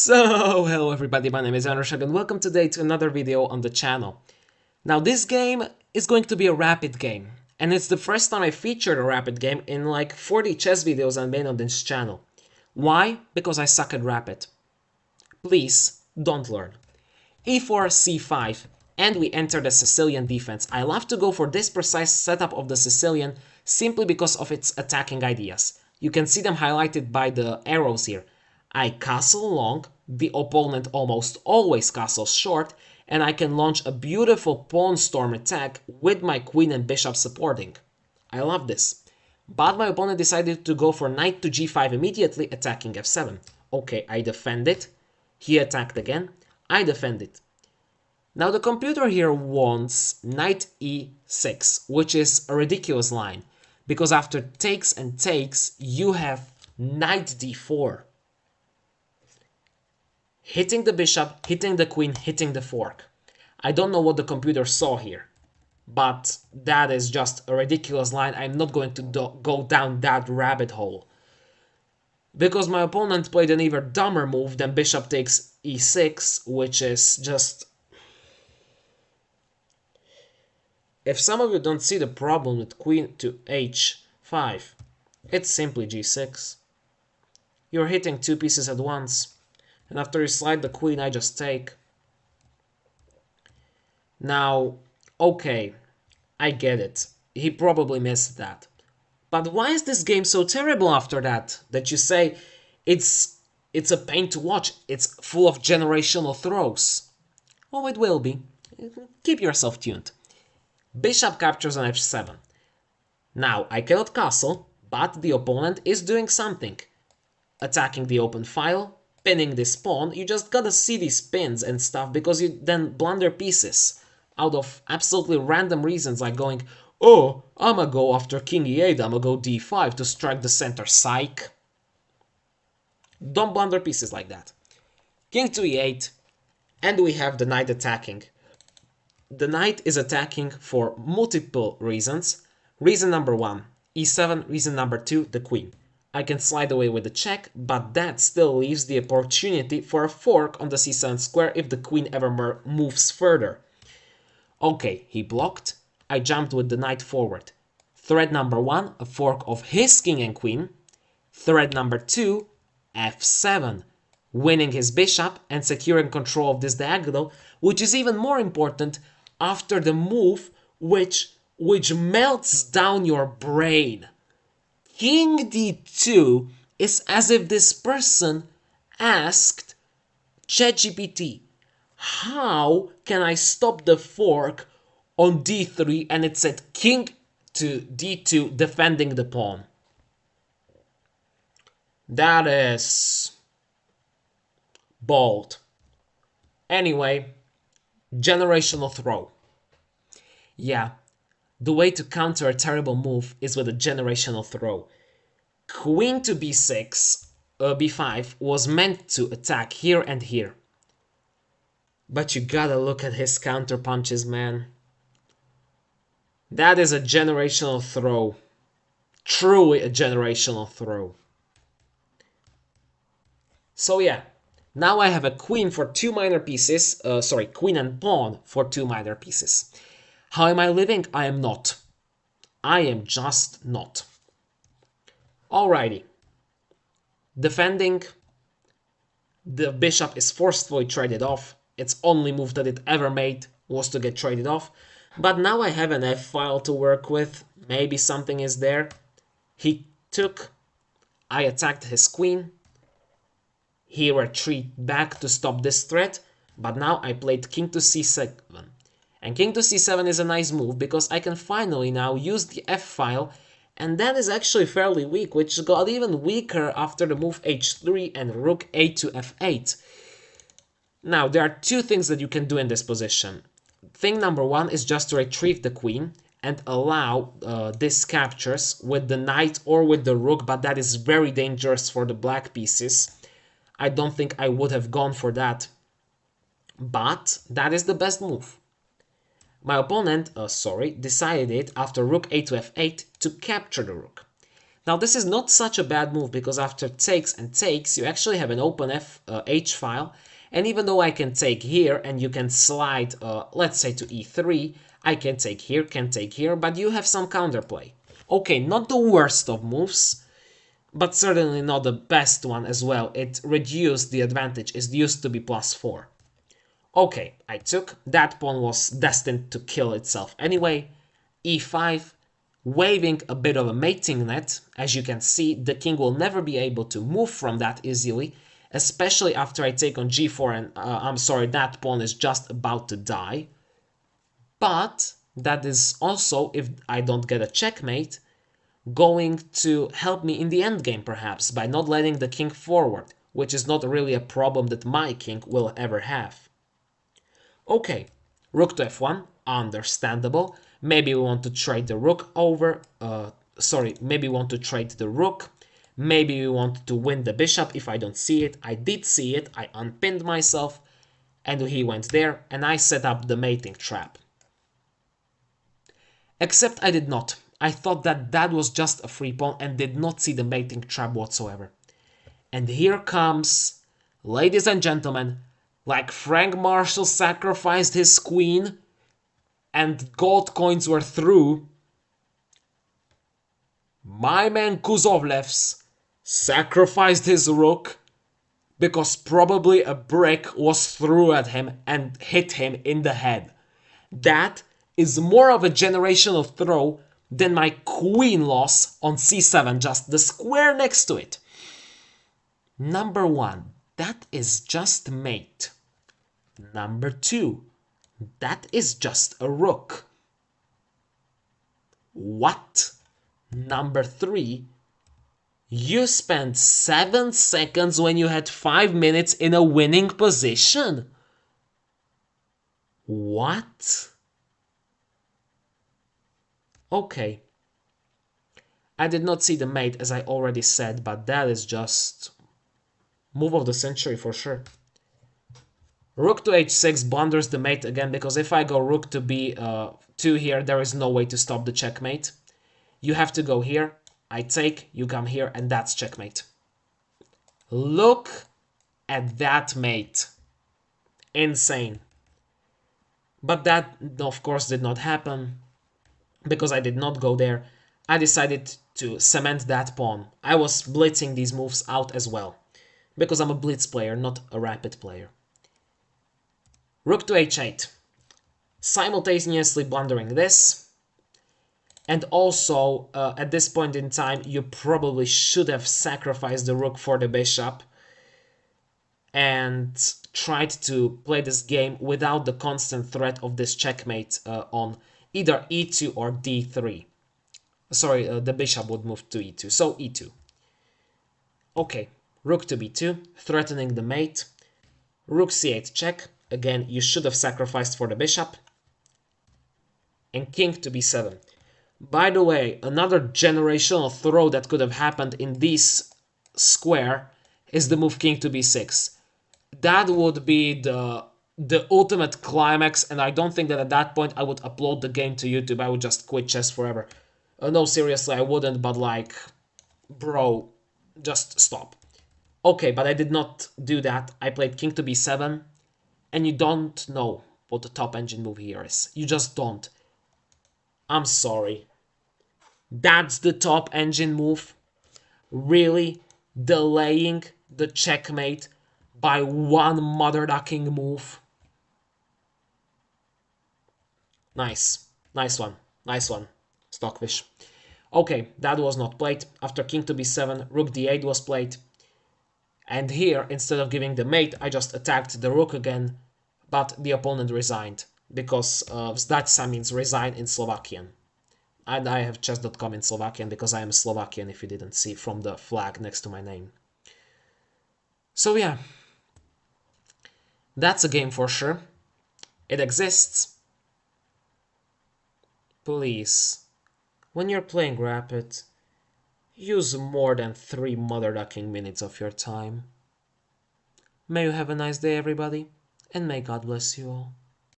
So, hello everybody, my name is Anushag and welcome today to another video on the channel. Now this game is going to be a rapid game, and it's the first time I featured a rapid game in like 40 chess videos I made on this channel. Why? Because I suck at rapid. Please, don't learn. e4, c5, and we enter the Sicilian defense. I love to go for this precise setup of the Sicilian simply because of its attacking ideas. You can see them highlighted by the arrows here. I castle long, the opponent almost always castles short, and I can launch a beautiful pawn storm attack with my queen and bishop supporting. I love this. But my opponent decided to go for knight to g5 immediately, attacking f7. Okay, I defend it. He attacked again. I defend it. Now the computer here wants knight e6, which is a ridiculous line, because after takes and takes, you have knight d4. Hitting the bishop, hitting the queen, hitting the fork. I don't know what the computer saw here, but that is just a ridiculous line. I'm not going to go down that rabbit hole. Because my opponent played an even dumber move than bishop takes e6, which is just... If some of you don't see the problem with queen to h5, it's simply g6. You're hitting two pieces at once. And after you slide the queen, I just take. Now, okay, I get it. He probably missed that. But why is this game so terrible after that? That you say it's a pain to watch. It's full of generational throws. Oh, it will be. Keep yourself tuned. Bishop captures on h7. Now, I cannot castle, but the opponent is doing something. Attacking the open file, pinning this pawn. You just gotta see these pins and stuff because you then blunder pieces out of absolutely random reasons, like going, oh, I'ma go after king e8, I'ma go d5 to strike the center, psych. Don't blunder pieces like that. King to e8, and we have the knight attacking. The knight is attacking for multiple reasons. Reason number one, e7. Reason number two, the queen. I can slide away with the check, but that still leaves the opportunity for a fork on the c7 square if the queen ever moves further. Okay, he blocked. I jumped with the knight forward. Threat number one, a fork of his king and queen. Threat number two, f7, winning his bishop and securing control of this diagonal, which is even more important after the move which melts down your brain. King d2 is as if this person asked ChatGPT, how can I stop the fork on d3, and it said king to d2 defending the pawn. That is bold. Anyway, generational throw. Yeah. The way to counter a terrible move is with a generational throw. Queen to b6, b5 was meant to attack here and here. But you gotta look at his counter punches, man. That is a generational throw. Truly a generational throw. So yeah, now I have a queen for two minor pieces. Queen and pawn for two minor pieces. How am I living? I am not. I am just not. Alrighty. Defending. The bishop is forcefully traded off. Its only move that it ever made was to get traded off. But now I have an f-file to work with. Maybe something is there. He took. I attacked his queen. He retreated back to stop this threat. But now I played king to c7. And king to c7 is a nice move because I can finally now use the f-file, and that is actually fairly weak, which got even weaker after the move h3 and rook a to f8. Now, there are two things that you can do in this position. Thing number one is just to retrieve the queen and allow these captures with the knight or with the rook, but that is very dangerous for the black pieces. I don't think I would have gone for that, but that is the best move. My opponent, decided after rook a to f8 to capture the rook. Now this is not such a bad move because after takes and takes you actually have an open h file, and even though I can take here and you can slide let's say to e3, I can take here, but you have some counterplay. Okay, not the worst of moves, but certainly not the best one as well. It reduced the advantage, it used to be +4. Okay, I took, that pawn was destined to kill itself anyway. e5, waving a bit of a mating net. As you can see, the king will never be able to move from that easily, especially after I take on g4 and, I'm sorry, that pawn is just about to die. But that is also, if I don't get a checkmate, going to help me in the endgame perhaps, by not letting the king forward, which is not really a problem that my king will ever have. Okay, rook to f1, understandable. Maybe we want to trade the rook over, maybe we want to trade the rook. Maybe we want to win the bishop if I don't see it. I did see it, I unpinned myself, and he went there, and I set up the mating trap. Except I did not. I thought that that was just a free pawn and did not see the mating trap whatsoever. And here comes, ladies and gentlemen, like Frank Marshall sacrificed his queen and gold coins were through, my man Kuzovlevs sacrificed his rook because probably a brick was thrown at him and hit him in the head. That is more of a generational throw than my queen loss on c7, just the square next to it. Number 1, that is just mate. Number 2, that is just a rook. What? Number 3, you spent 7 seconds when you had 5 minutes in a winning position. What? Okay. I did not see the mate as I already said, but that is just move of the century for sure. Rook to h6 blunders the mate again, because if I go rook to b2 here, there is no way to stop the checkmate. You have to go here, I take, you come here, and that's checkmate. Look at that mate. Insane. But that, of course, did not happen, because I did not go there. I decided to cement that pawn. I was blitzing these moves out as well, because I'm a blitz player, not a rapid player. Rook to h8, simultaneously blundering this, and also at this point in time you probably should have sacrificed the rook for the bishop and tried to play this game without the constant threat of this checkmate on either e2 or d3. Sorry, the bishop would move to e2, so e2. Okay, rook to b2, threatening the mate. Rook c8 check. Again, you should have sacrificed for the bishop. And king to b7. By the way, another generational throw that could have happened in this square is the move king to b6. That would be the ultimate climax, and I don't think that at that point I would upload the game to YouTube. I would just quit chess forever. No, seriously, I wouldn't, but like, bro, just stop. Okay, but I did not do that. I played king to b7. And you don't know what the top engine move here is. You just don't. I'm sorry. That's the top engine move? Really? Delaying the checkmate by one mother-ducking move? Nice. Nice one. Nice one, Stockfish. Okay, that was not played. After king to b7, rook d8 was played. And here, instead of giving the mate, I just attacked the rook again, but the opponent resigned, because Zdačsa means resign in Slovakian. And I have chess.com in Slovakian because I am Slovakian, if you didn't see from the flag next to my name. So yeah, that's a game for sure. It exists. Please, when you're playing Rapid, use more than 3 mother-ducking minutes of your time. May you have a nice day, everybody, and may God bless you all.